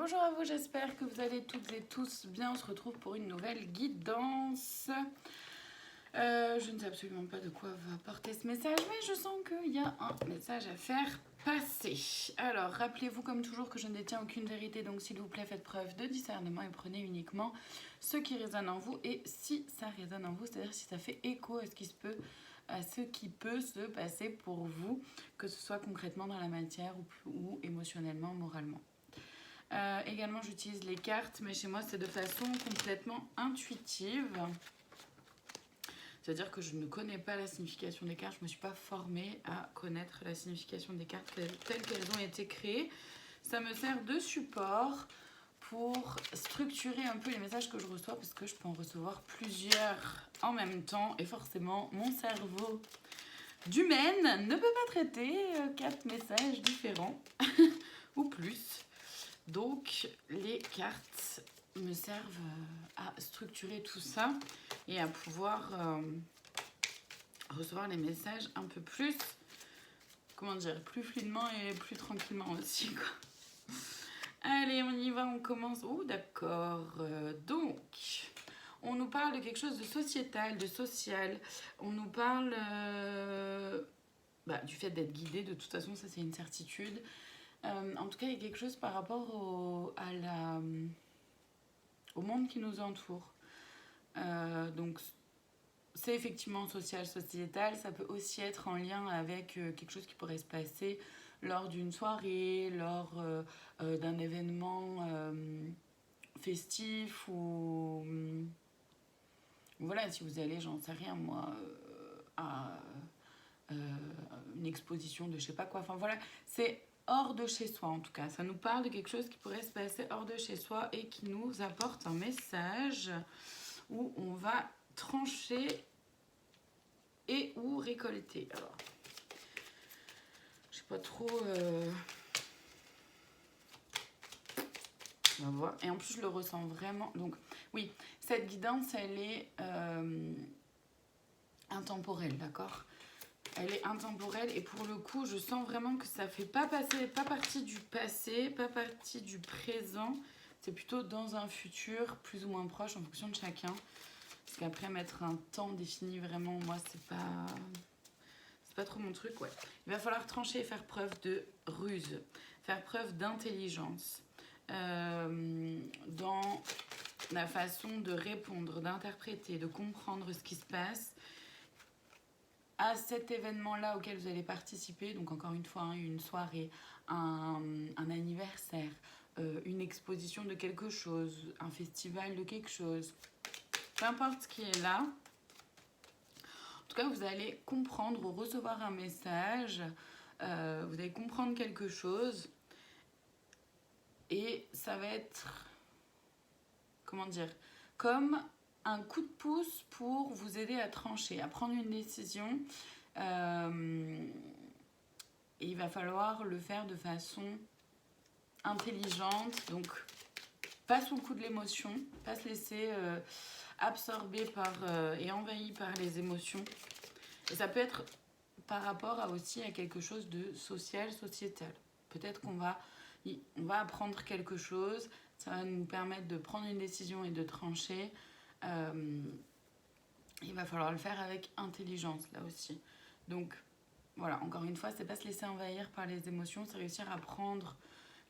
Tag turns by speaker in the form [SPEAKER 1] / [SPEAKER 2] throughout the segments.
[SPEAKER 1] Bonjour à vous, j'espère que vous allez toutes et tous bien. On se retrouve pour une nouvelle guidance. Je ne sais absolument pas de quoi va porter ce message, mais je sens qu'il y a un message à faire passer. Alors, rappelez-vous comme toujours que je ne détiens aucune vérité, donc s'il vous plaît, faites preuve de discernement et prenez uniquement ce qui résonne en vous. Et si ça résonne en vous, c'est-à-dire si ça fait écho à ce qui peut se passer pour vous, que ce soit concrètement dans la matière ou émotionnellement, moralement. Également, j'utilise les cartes, mais chez moi, c'est de façon complètement intuitive. C'est-à-dire que je ne connais pas la signification des cartes. Je ne me suis pas formée à connaître la signification des cartes telles qu'elles ont été créées. Ça me sert de support pour structurer un peu les messages que je reçois, parce que je peux en recevoir plusieurs en même temps. Et forcément, mon cerveau d'humaine ne peut pas traiter 4 messages différents ou plus. Donc, les cartes me servent à structurer tout ça et à pouvoir recevoir les messages un peu plus, comment dire, plus fluidement et plus tranquillement aussi, quoi. Allez, on y va, on commence. Oh, d'accord. Donc, on nous parle de quelque chose de sociétal, de social. On nous parle du fait d'être guidé. De toute façon, ça, c'est une certitude. En tout cas, il y a quelque chose par rapport au monde qui nous entoure. Donc, c'est effectivement social, sociétal. Ça peut aussi être en lien avec quelque chose qui pourrait se passer lors d'une soirée, lors d'un événement festif ou... voilà, si vous allez, j'en sais rien, moi, à une exposition de je sais pas quoi. Enfin, voilà, c'est hors de chez soi en tout cas. Ça nous parle de quelque chose qui pourrait se passer hors de chez soi et qui nous apporte un message où on va trancher et ou récolter. Alors, je sais pas trop... On va voir. Et en plus, je le ressens vraiment. Donc, oui, cette guidance, elle est intemporelle, d'accord ? Elle est intemporelle et pour le coup, je sens vraiment que ça fait pas partie du passé, pas partie du présent. C'est plutôt dans un futur plus ou moins proche en fonction de chacun. Parce qu'après, mettre un temps défini, vraiment, moi, c'est pas trop mon truc, ouais. Il va falloir trancher et faire preuve de ruse, faire preuve d'intelligence dans la façon de répondre, d'interpréter, de comprendre ce qui se passe à cet événement-là auquel vous allez participer. Donc encore une fois, une soirée, un anniversaire, une exposition de quelque chose, un festival de quelque chose. Peu importe ce qui est là. En tout cas, vous allez comprendre ou recevoir un message. Vous allez comprendre quelque chose. Et ça va être... Comment dire ? Comme un coup de pouce pour vous aider à trancher, à prendre une décision. Et il va falloir le faire de façon intelligente, donc pas sous le coup de l'émotion, pas se laisser absorber et envahi par les émotions. Et ça peut être par rapport aussi à quelque chose de social, sociétal. Peut-être qu'on va apprendre quelque chose, ça va nous permettre de prendre une décision et de trancher. Il va falloir le faire avec intelligence là aussi. Donc voilà, encore une fois, c'est pas se laisser envahir par les émotions, c'est réussir à prendre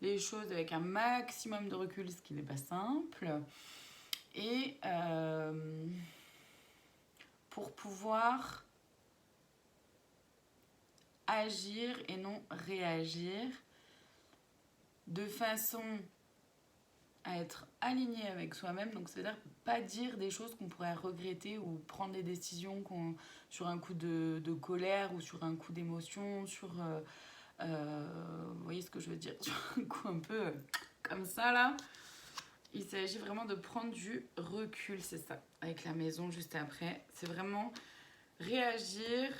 [SPEAKER 1] les choses avec un maximum de recul, ce qui n'est pas simple. Et pour pouvoir agir et non réagir de façon à être aligné avec soi-même, donc c'est-à-dire pas dire des choses qu'on pourrait regretter ou prendre des décisions sur un coup de colère ou sur un coup d'émotion, vous voyez ce que je veux dire, sur un coup un peu comme ça là. Il s'agit vraiment de prendre du recul, c'est ça, avec la maison juste après. C'est vraiment réagir,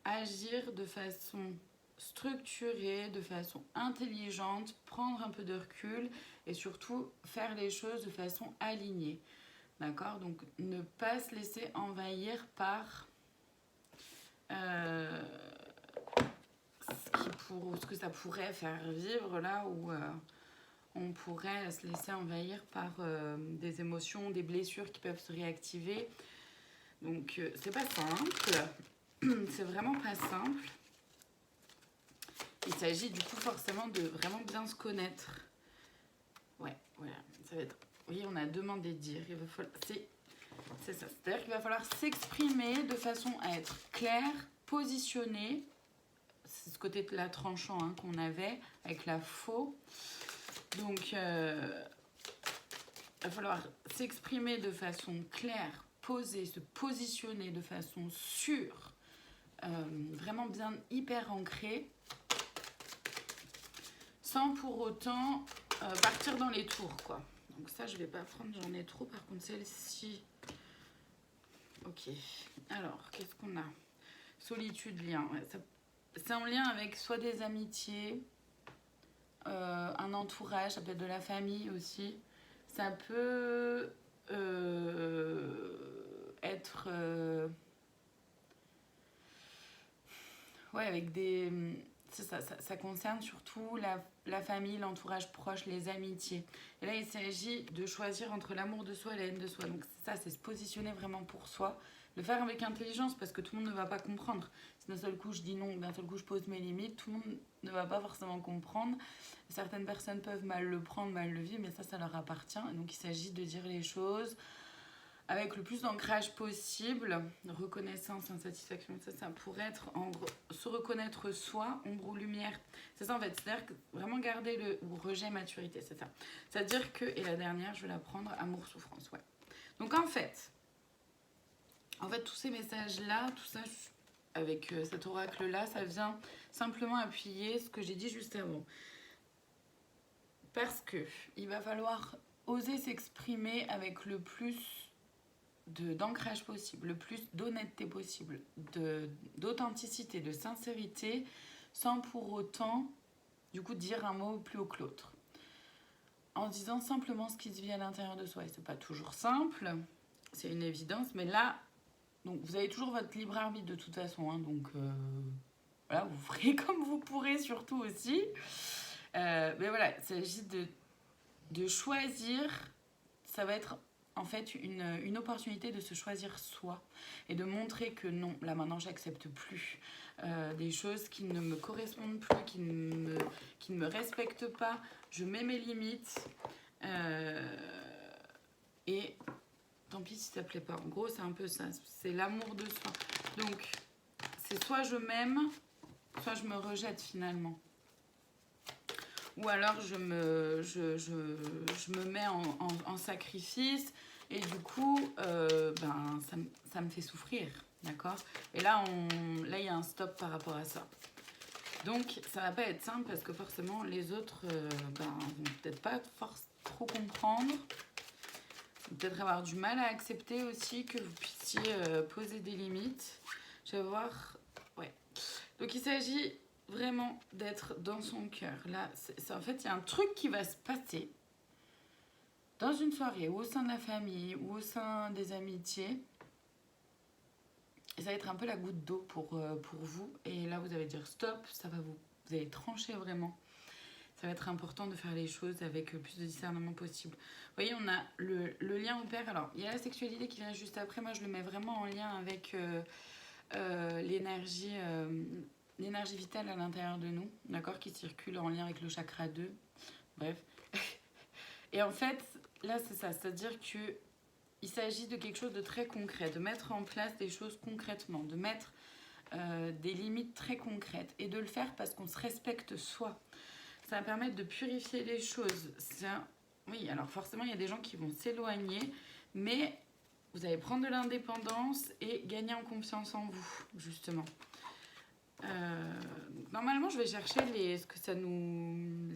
[SPEAKER 1] agir de façon structurée, de façon intelligente, prendre un peu de recul et surtout faire les choses de façon alignée. D'accord ? Donc ne pas se laisser envahir par ce que ça pourrait faire vivre là, ou on pourrait se laisser envahir par des émotions, des blessures qui peuvent se réactiver. Donc c'est pas simple, c'est vraiment pas simple. Il s'agit du coup forcément de vraiment bien se connaître. Ouais, voilà, ça va être... Oui, on a demandé de dire, il va falloir... C'est ça, c'est-à-dire qu'il va falloir s'exprimer de façon à être clair, positionné. C'est ce côté de la tranchant hein, qu'on avait avec la faux. Donc, il va falloir s'exprimer de façon claire, posée, se positionner de façon sûre, vraiment bien hyper ancrée, sans pour autant partir dans les tours, quoi. Donc ça, je vais pas prendre, j'en ai trop. Par contre, celle-ci... Ok. Alors, qu'est-ce qu'on a? Solitude, lien. Ouais, c'est en lien avec soit des amitiés, un entourage, ça peut être de la famille aussi. Ça peut être... ouais, avec des... Ça concerne surtout la famille, l'entourage proche, les amitiés. Et là, il s'agit de choisir entre l'amour de soi et la haine de soi. Donc ça, c'est se positionner vraiment pour soi. Le faire avec intelligence parce que tout le monde ne va pas comprendre. Si d'un seul coup je dis non, d'un seul coup je pose mes limites, tout le monde ne va pas forcément comprendre. Certaines personnes peuvent mal le prendre, mal le vivre, mais ça leur appartient. Et donc il s'agit de dire les choses avec le plus d'ancrage possible, reconnaissance, insatisfaction, ça pourrait être en gros, se reconnaître soi, ombre ou lumière. C'est ça en fait, c'est-à-dire que vraiment garder le ou rejet, maturité, c'est ça. C'est-à-dire que, et la dernière, je vais la prendre, amour, souffrance, ouais. Donc en fait, tous ces messages-là, tout ça, avec cet oracle-là, ça vient simplement appuyer ce que j'ai dit juste avant. Parce que il va falloir oser s'exprimer avec le plus d'ancrage possible, le plus d'honnêteté possible, d'authenticité, de sincérité, sans pour autant, du coup, dire un mot plus haut que l'autre. En disant simplement ce qui se vit à l'intérieur de soi. Et c'est pas toujours simple, c'est une évidence, mais là, donc vous avez toujours votre libre arbitre de toute façon, hein, donc voilà, vous ferez comme vous pourrez surtout aussi. Mais voilà, il s'agit de choisir, ça va être en fait une opportunité de se choisir soi et de montrer que non, là maintenant j'accepte plus des choses qui ne me correspondent plus, qui ne me respectent pas, je mets mes limites et tant pis si ça plaît pas. En gros c'est un peu ça, c'est l'amour de soi. Donc c'est soit je m'aime, soit je me rejette finalement. Ou alors je me mets en sacrifice et du coup ça me fait souffrir, d'accord? Et là il y a un stop par rapport à ça. Donc ça va pas être simple parce que forcément les autres vont peut-être pas trop comprendre, vont peut-être avoir du mal à accepter aussi que vous puissiez poser des limites. Je vais voir, ouais. Donc il s'agit vraiment d'être dans son cœur. Là, en fait, il y a un truc qui va se passer dans une soirée ou au sein de la famille ou au sein des amitiés. Et ça va être un peu la goutte d'eau pour vous. Et là, vous allez dire stop, vous allez trancher vraiment. Ça va être important de faire les choses avec le plus de discernement possible. Vous voyez, on a le lien au père. Alors, il y a la sexualité qui vient juste après. Moi, je le mets vraiment en lien avec l'énergie vitale à l'intérieur de nous, d'accord, qui circule en lien avec le chakra 2. Bref. Et en fait, là, c'est ça. C'est-à-dire qu'il s'agit de quelque chose de très concret, de mettre en place des choses concrètement, de mettre des limites très concrètes et de le faire parce qu'on se respecte soi. Ça va permettre de purifier les choses. Oui, alors forcément, il y a des gens qui vont s'éloigner, mais vous allez prendre de l'indépendance et gagner en confiance en vous, justement. Normalement, je vais chercher les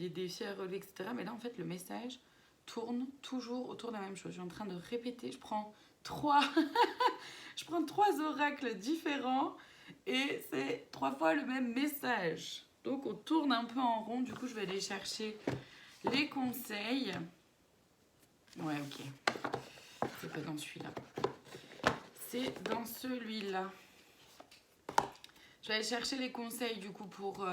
[SPEAKER 1] défis à relever, etc. Mais là, en fait, le message tourne toujours autour de la même chose. Je suis en train de répéter. Je prends 3 oracles différents et c'est 3 fois le même message. Donc, on tourne un peu en rond. Du coup, je vais aller chercher les conseils. Ouais, ok. C'est pas dans celui-là. C'est dans celui-là. Je vais aller chercher les conseils du coup pour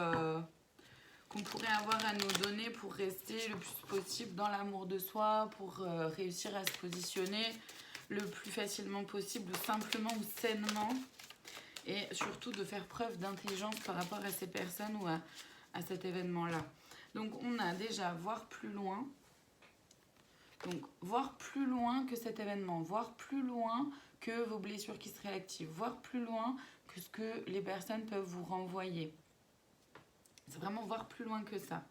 [SPEAKER 1] qu'on pourrait avoir à nous donner pour rester le plus possible dans l'amour de soi, pour réussir à se positionner le plus facilement possible, simplement ou sainement, et surtout de faire preuve d'intelligence par rapport à ces personnes ou à cet événement-là. Donc on a déjà voir plus loin, donc voir plus loin que cet événement, voir plus loin que vos blessures qui se réactivent, voir plus loin que ce que les personnes peuvent vous renvoyer. C'est vraiment voir plus loin que ça.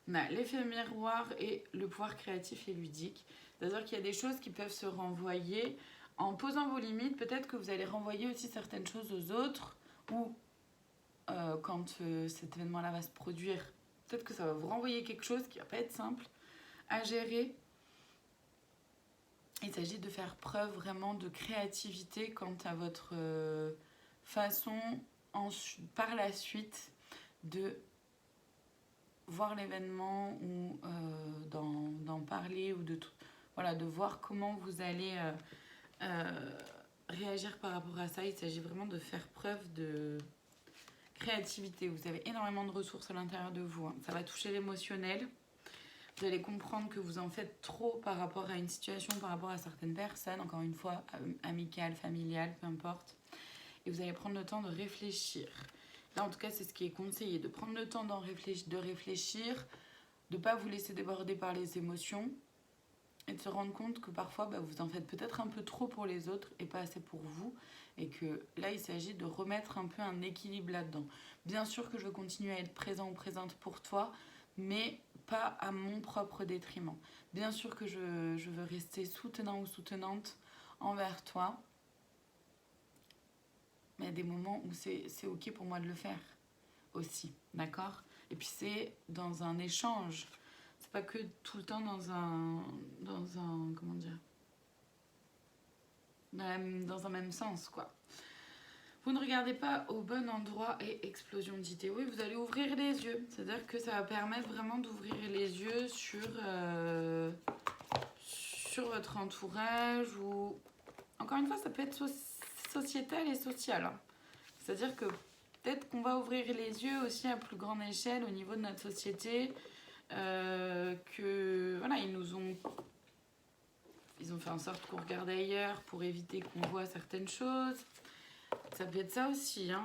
[SPEAKER 1] On a l'effet miroir et le pouvoir créatif et ludique. C'est-à-dire qu'il y a des choses qui peuvent se renvoyer. En posant vos limites, peut-être que vous allez renvoyer aussi certaines choses aux autres, ou quand cet événement-là va se produire, peut-être que ça va vous renvoyer quelque chose qui va pas être simple à gérer. Il s'agit de faire preuve vraiment de créativité quant à votre façon par la suite de voir l'événement ou d'en parler ou voilà, de voir comment vous allez réagir par rapport à ça. Il s'agit vraiment de faire preuve de créativité. Vous avez énormément de ressources à l'intérieur de vous. Ça va toucher l'émotionnel. Vous allez comprendre que vous en faites trop par rapport à une situation, par rapport à certaines personnes, encore une fois, amicales, familiales, peu importe. Et vous allez prendre le temps de réfléchir. Là, en tout cas, c'est ce qui est conseillé, de prendre le temps de réfléchir, de ne pas vous laisser déborder par les émotions et de se rendre compte que parfois, vous en faites peut-être un peu trop pour les autres et pas assez pour vous. Et que là, il s'agit de remettre un peu un équilibre là-dedans. Bien sûr que je veux continuer à être présent ou présente pour toi, mais pas à mon propre détriment. Bien sûr que je veux rester soutenant ou soutenante envers toi, mais il y a des moments où c'est ok pour moi de le faire aussi, d'accord? Et puis c'est dans un échange, c'est pas que tout le temps dans un comment dire, dans un même sens, quoi. Vous ne regardez pas au bon endroit et explosion d'idées. Oui, vous allez ouvrir les yeux. C'est-à-dire que ça va permettre vraiment d'ouvrir les yeux sur votre entourage ou... Encore une fois, ça peut être sociétal et social. Hein. C'est-à-dire que peut-être qu'on va ouvrir les yeux aussi à plus grande échelle au niveau de notre société. Que voilà, ils ont fait en sorte qu'on regarde ailleurs pour éviter qu'on voit certaines choses. Ça peut être ça aussi, hein,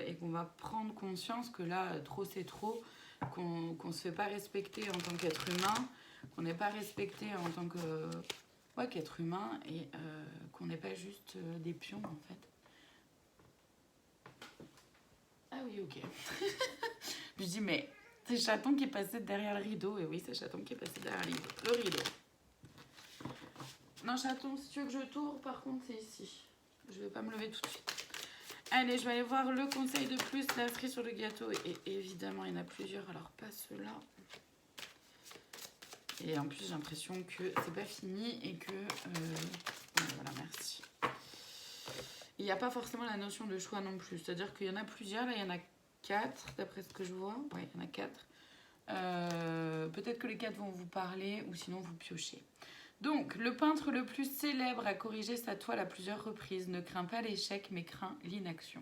[SPEAKER 1] et qu'on va prendre conscience que là, trop c'est trop, qu'on ne se fait pas respecter en tant qu'être humain, qu'on n'est pas respecté en tant qu'être humain, et qu'on n'est pas juste des pions, en fait. Ah oui, ok. Je dis, mais c'est Chaton qui est passé derrière le rideau, et oui, c'est Chaton qui est passé derrière le rideau. Non, Chaton, si tu veux que je tourne, par contre, c'est ici. Je vais pas me lever tout de suite. Allez, je vais aller voir le conseil de plus, la cerise sur le gâteau. Et évidemment, il y en a plusieurs, alors pas ceux-là. Et en plus, j'ai l'impression que c'est pas fini et que... voilà, merci. Il n'y a pas forcément la notion de choix non plus. C'est-à-dire qu'il y en a plusieurs. Là, il y en a 4, d'après ce que je vois. Oui, il y en a 4. Peut-être que les 4 vont vous parler ou sinon vous piochez. Donc, le peintre le plus célèbre a corrigé sa toile à plusieurs reprises. Ne craint pas l'échec, mais craint l'inaction.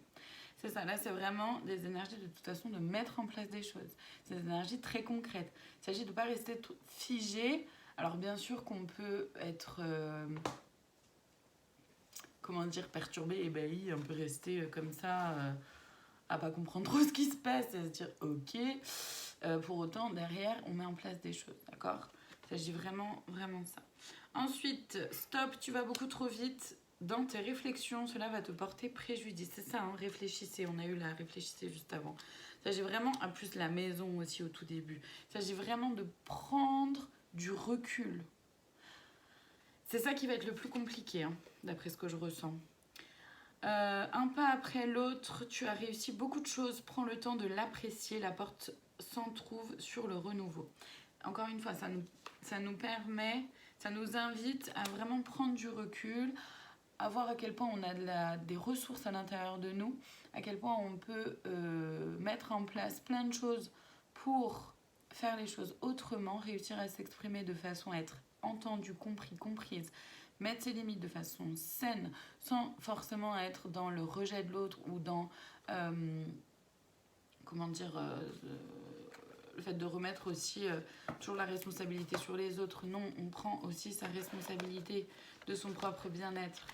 [SPEAKER 1] C'est ça, là, c'est vraiment des énergies de toute façon de mettre en place des choses. C'est des énergies très concrètes. Il s'agit de ne pas rester figé. Alors, bien sûr qu'on peut être, perturbé, ébahi, un peu rester comme ça, à pas comprendre trop ce qui se passe, à se dire ok. Pour autant, derrière, on met en place des choses, d'accord ? Il s'agit vraiment, vraiment de ça. Ensuite, stop, tu vas beaucoup trop vite dans tes réflexions, cela va te porter préjudice. C'est ça, hein, réfléchissez, on a eu la réfléchissez juste avant. Il s'agit vraiment, en plus la maison aussi au tout début, il s'agit vraiment de prendre du recul. C'est ça qui va être le plus compliqué, hein, d'après ce que je ressens. Un pas après l'autre, tu as réussi beaucoup de choses, prends le temps de l'apprécier, la porte s'entrouvre sur le renouveau. Encore une fois, ça nous permet, ça nous invite à vraiment prendre du recul, à voir à quel point on a des ressources à l'intérieur de nous, à quel point on peut mettre en place plein de choses pour faire les choses autrement, réussir à s'exprimer de façon à être entendu, compris, comprise, mettre ses limites de façon saine, sans forcément être dans le rejet de l'autre ou dans, le fait de remettre aussi toujours la responsabilité sur les autres. Non, on prend aussi sa responsabilité de son propre bien-être.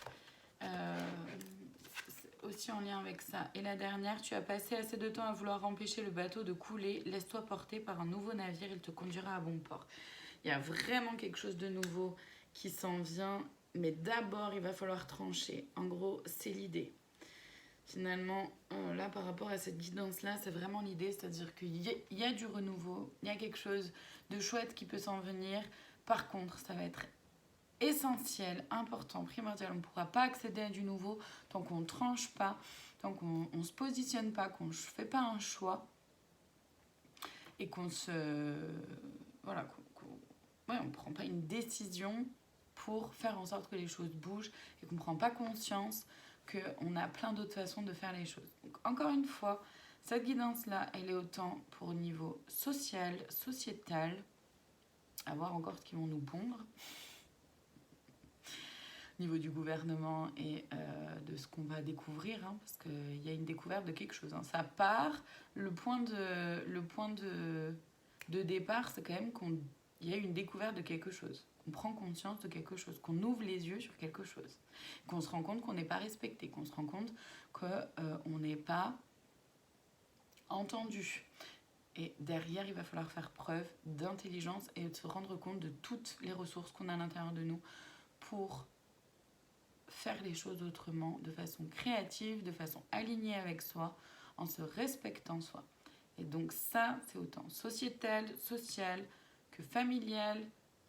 [SPEAKER 1] C'est aussi en lien avec ça. Et la dernière, tu as passé assez de temps à vouloir empêcher le bateau de couler. Laisse-toi porter par un nouveau navire, il te conduira à bon port. Il y a vraiment quelque chose de nouveau qui s'en vient, mais d'abord, il va falloir trancher. En gros, c'est l'idée. Finalement, là, par rapport à cette guidance-là, c'est vraiment l'idée, c'est-à-dire qu'il y a du renouveau, il y a quelque chose de chouette qui peut s'en venir. Par contre, ça va être essentiel, important, primordial. On ne pourra pas accéder à du nouveau tant qu'on ne tranche pas, tant qu'on ne se positionne pas, qu'on ne fait pas un choix et qu'on se... Voilà, on ne prend pas une décision pour faire en sorte que les choses bougent et qu'on ne prend pas conscience qu'on a plein d'autres façons de faire les choses. Donc, encore une fois, cette guidance-là, elle est autant pour au niveau social, sociétal, à voir encore ce qu'ils vont nous pondre, au niveau du gouvernement et de ce qu'on va découvrir, hein, parce qu'il y a une découverte de quelque chose. Hein. Ça part, le point de départ, c'est quand même qu'il y a une découverte de quelque chose. On prend conscience de quelque chose, qu'on ouvre les yeux sur quelque chose, qu'on se rend compte qu'on n'est pas respecté, qu'on se rend compte qu'on n'est pas entendu. Et derrière, il va falloir faire preuve d'intelligence et de se rendre compte de toutes les ressources qu'on a à l'intérieur de nous pour faire les choses autrement, de façon créative, de façon alignée avec soi, en se respectant soi. Et donc ça, c'est autant sociétal, social que familial,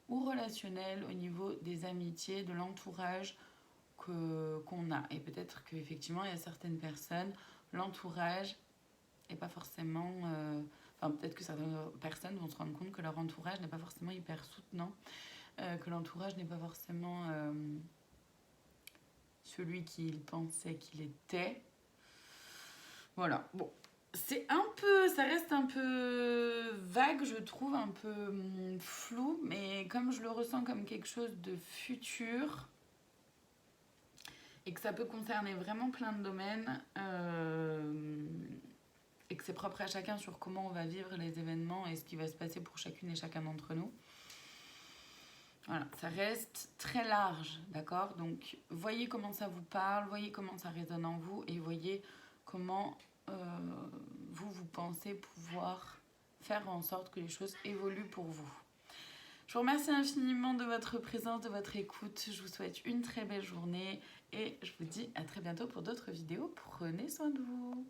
[SPEAKER 1] ou relationnel au niveau des amitiés, de l'entourage qu'on a. Et peut-être qu'effectivement, il y a certaines personnes, l'entourage n'est pas forcément... peut-être que certaines personnes vont se rendre compte que leur entourage n'est pas forcément hyper soutenant, que l'entourage n'est pas forcément celui qu'ils pensaient qu'il était. Voilà, bon. Ça reste un peu vague, je trouve, un peu flou, mais comme je le ressens comme quelque chose de futur et que ça peut concerner vraiment plein de domaines et que c'est propre à chacun sur comment on va vivre les événements et ce qui va se passer pour chacune et chacun d'entre nous. Voilà, ça reste très large, d'accord ? Donc, voyez comment ça vous parle, voyez comment ça résonne en vous et voyez comment... vous pensez pouvoir faire en sorte que les choses évoluent pour vous. Je vous remercie infiniment de votre présence, de votre écoute. Je vous souhaite une très belle journée et je vous dis à très bientôt pour d'autres vidéos. Prenez soin de vous.